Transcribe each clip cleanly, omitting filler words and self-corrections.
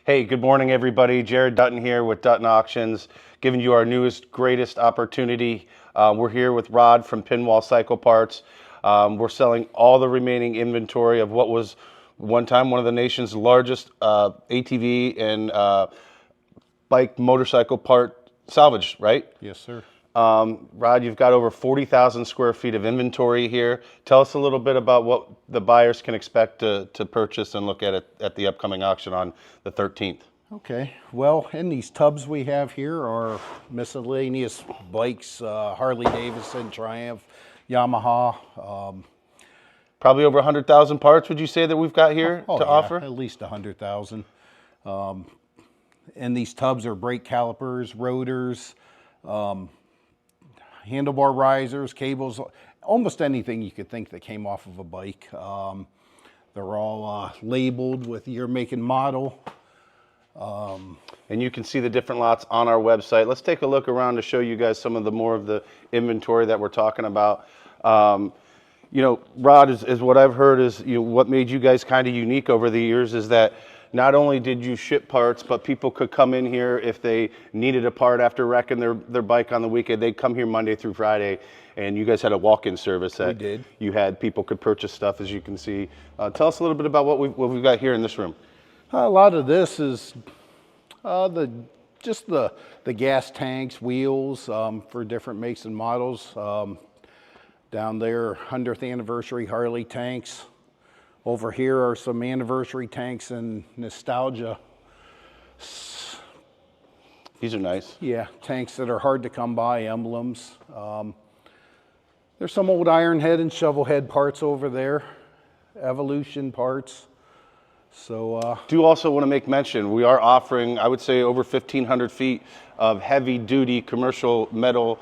Hey, good morning, everybody. Jared Dutton here with Dutton Auctions, giving you our newest, greatest opportunity. We're here with Rod from Pinwall Cycle Parts. We're selling all the remaining inventory of what was one time one of the nation's largest ATV and bike motorcycle part salvage, right? Yes, sir. Rod, you've got over 40,000 square feet of inventory here. Tell us a little bit about what the buyers can expect to purchase and look at it at the upcoming auction on the 13th. Okay, well, in these tubs we have here are miscellaneous bikes, Harley Davidson, Triumph, Yamaha. Probably over 100,000 parts, would you say, that we've got here to offer? At least 100,000. And these tubs are brake calipers, rotors, handlebar risers, cables, almost anything you could think that came off of a bike. They're all labeled with year, make, and model. And you can see the different lots on our website. Let's take a look around to show you guys some of the more of the inventory that we're talking about. You know, Rod, is what I've heard is, you know, what made you guys kind of unique over the years is that not only did you ship parts, but people could come in here if they needed a part after wrecking their bike on the weekend. They'd come here Monday through Friday, and you guys had a walk-in service that We did. you had. People could purchase stuff, as you can see. Tell us a little bit about what we've got here in this room. A lot of this is just the gas tanks, wheels for different makes and models. Down there, 100th anniversary Harley tanks. Over here are some anniversary tanks and nostalgia. These are nice. Yeah, tanks that are hard to come by, emblems. There's some old iron head and shovel head parts over there, Evolution parts. So do also want to make mention, we are offering, I would say, over 1,500 feet of heavy-duty commercial metal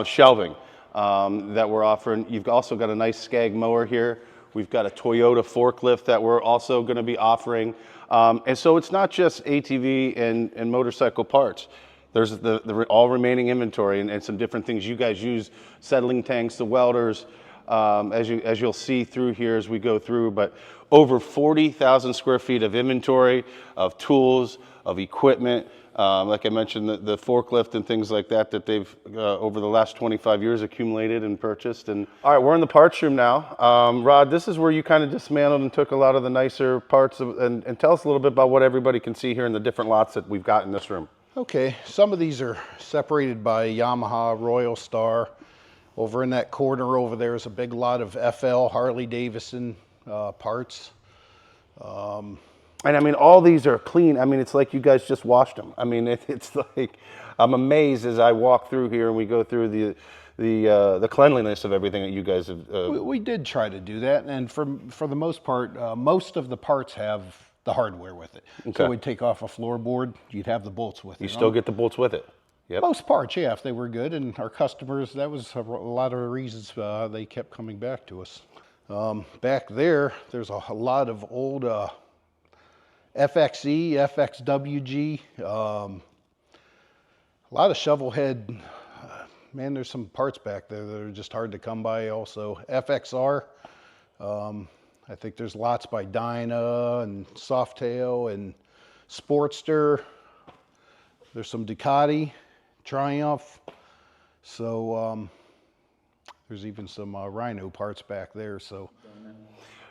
shelving that we're offering. You've also got a nice Skag mower here. We've got a Toyota forklift that we're also going to be offering. And so it's not just ATV and motorcycle parts. There's the all remaining inventory and some different things you guys use, settling tanks, the welders, as you'll see through here as we go through. But over 40,000 square feet of inventory, of tools, of equipment. Like I mentioned, the forklift and things like that they've, over the last 25 years, accumulated and purchased. And all right, we're in the parts room now. Rod, this is where you kind of dismantled and took a lot of the nicer parts. And tell us a little bit about what everybody can see here in the different lots that we've got in this room. okay, some of these are separated by Yamaha, Royal Star. Over in that corner over there is a big lot of FL, Harley Davidson parts. And I mean, all these are clean. I mean, it's like you guys just washed them. I mean, it's like, I'm amazed as I walk through here and we go through the cleanliness of everything that you guys have. We did try to do that, and for the most part, most of the parts have the hardware with it. Okay. So we'd take off a floorboard, you'd have the bolts with it. You still get the bolts with it. Yep. Most parts, yeah, if they were good, and our customers, that was a lot of the reasons they kept coming back to us. Back there's a lot of old FXE, FXWG, a lot of shovel head. Man, there's some parts back there that are just hard to come by also. FXR, I think there's lots by Dyna and Softail and Sportster. There's some Ducati, Triumph. So there's even some Rhino parts back there. So.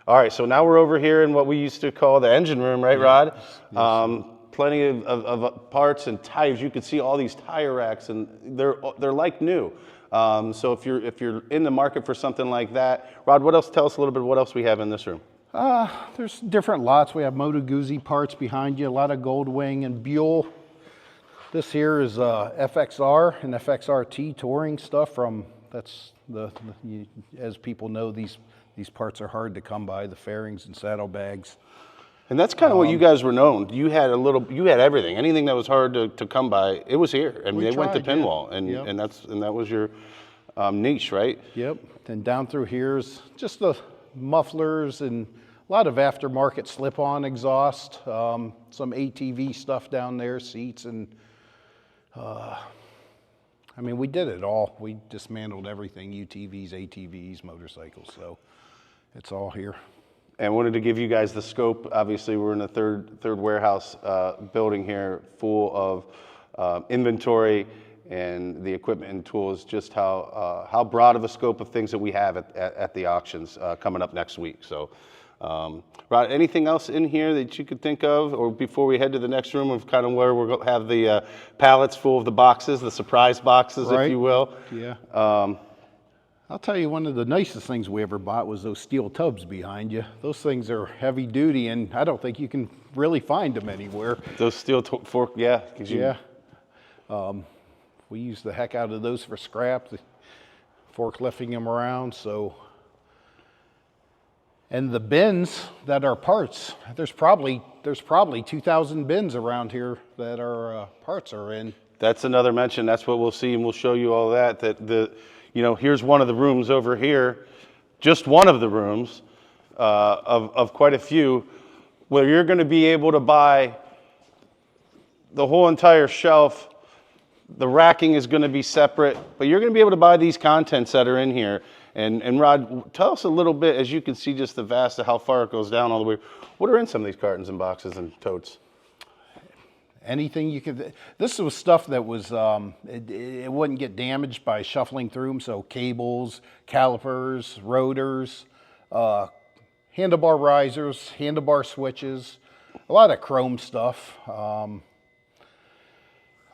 All right, so now we're over here in what we used to call the engine room, right, Rod? Yes. Plenty of parts and tires. You can see all these tire racks, and they're like new. So if you're in the market for something like that, Rod, what else? Tell us a little bit what else we have in this room. There's different lots. We have Moto Guzzi parts behind you, a lot of Goldwing and Buell. This here is FXR and FXRT touring stuff from, that's as people know, these parts are hard to come by, the fairings and saddlebags. And that's kind of what you guys were known. You had everything. Anything that was hard to come by, it was here. I mean, they went to Pinwall, yeah. and that was your niche, right? Yep. And down through here is just the mufflers and a lot of aftermarket slip-on exhaust, some ATV stuff down there, seats, and I mean, we did it all. We dismantled everything, UTVs, ATVs, motorcycles, so it's all here. and wanted to give you guys the scope. Obviously, we're in a third warehouse building here, full of inventory and the equipment and tools. Just how broad of a scope of things that we have at the auctions coming up next week. So, Rod, anything else in here that you could think of, or before we head to the next room of kind of where we're going to have the pallets full of the boxes, the surprise boxes, Right. if you will? Yeah. I'll tell you, one of the nicest things we ever bought was those steel tubs behind you. Those things are heavy duty, and I don't think you can really find them anywhere. Those steel fork, yeah. Yeah. We use the heck out of those for scrap, forklifting them around. So, and the bins that are parts, there's probably 2,000 bins around here that our parts are in. That's another mention. That's what we'll see, and we'll show you all that. Here's one of the rooms over here, just one of the rooms of quite a few, where you're going to be able to buy the whole entire shelf. The racking is going to be separate, but you're going to be able to buy these contents that are in here. And Rod, tell us a little bit, as you can see just the vast of how far it goes down all the way. What are in some of these cartons and boxes and totes? Anything you could. This was stuff that was, it wouldn't get damaged by shuffling through them. So cables, calipers, rotors, handlebar risers, handlebar switches, a lot of chrome stuff.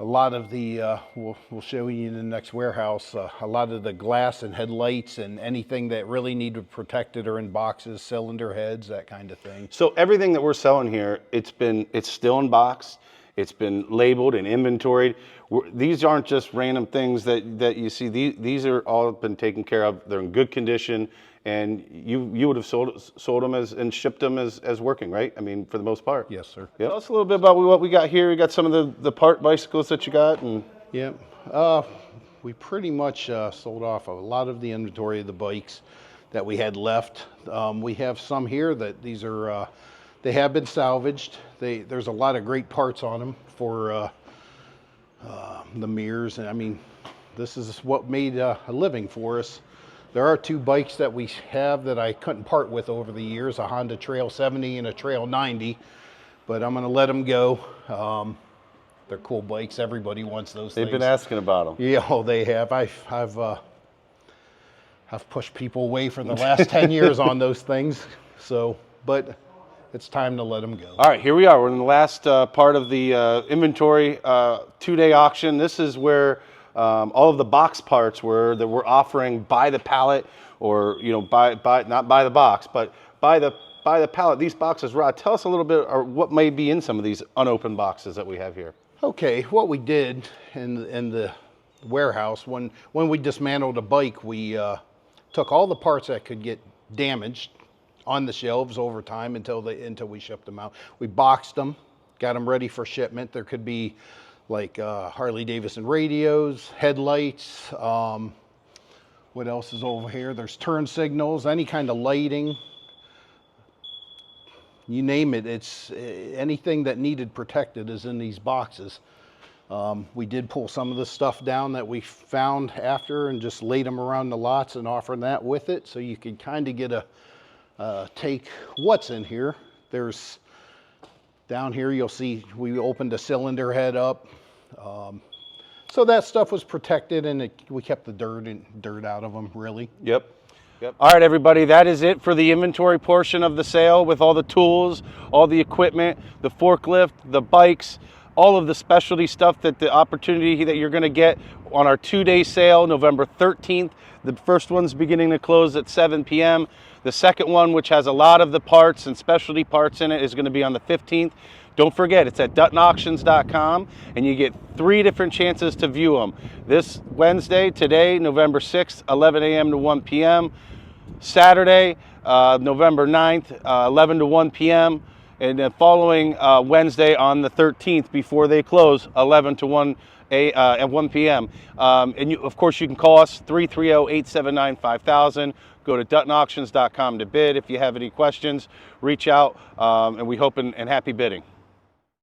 A lot of the, we'll show you in the next warehouse, a lot of the glass and headlights and anything that really needed protected are in boxes, cylinder heads, that kind of thing. So everything that we're selling here, it's still in box. It's been labeled and inventoried. These aren't just random things that you see. These are all been taken care of. They're in good condition, and you would have sold them and shipped them as working, right? I mean, for the most part. Yes, sir. Yeah. Tell us a little bit about what we got here. We got some of the part bicycles that you got, and yeah. We pretty much sold off a lot of the inventory of the bikes that we had left. We have some here that these are. They have been salvaged. There's a lot of great parts on them for the mirrors. And I mean, this is what made a living for us. There are two bikes that we have that I couldn't part with over the years, a Honda Trail 70 and a Trail 90, but I'm gonna let them go. They're cool bikes. Everybody wants those things. They've been asking about them. Yeah, oh, they have. I've pushed people away for the last 10 years on those things. So, but it's time to let them go. All right, here we are. We're in the last part of the inventory 2-day auction. This is where all of the box parts that we're offering by the pallet, or by not by the box, but by the pallet. These boxes, Rod, tell us a little bit, or what may be in some of these unopened boxes that we have here. Okay, what we did in the warehouse when we dismantled a bike, we took all the parts that could get damaged on the shelves over time until we shipped them out. We boxed them, got them ready for shipment. There could be like Harley Davidson radios, headlights. What else is over here? There's turn signals, any kind of lighting. You name it. It's anything that needed protected is in these boxes. We did pull some of the stuff down that we found after and just laid them around the lots and offered that with it, so you could kind of get a take what's in here. There's down here, you'll see we opened a cylinder head up. So that stuff was protected, and we kept the dirt out of them, really. Yep. All right, everybody, that is it for the inventory portion of the sale, with all the tools, all the equipment, the forklift, the bikes, all of the specialty stuff, that the opportunity that you're going to get on our 2-day sale, November 13th. The first one's beginning to close at 7 p.m. The second one, which has a lot of the parts and specialty parts in it, is going to be on the 15th. Don't forget, it's at DuttonAuctions.com, and you get 3 different chances to view them. This Wednesday, today, November 6th, 11 a.m. to 1 p.m. Saturday, November 9th, 11 to 1 p.m. And then following Wednesday on the 13th, before they close, 11 to 1 at 1 p.m. And of course, you can call us 330-879-5000. Go to DuttonAuctions.com to bid. If you have any questions, reach out, and we hope and happy bidding.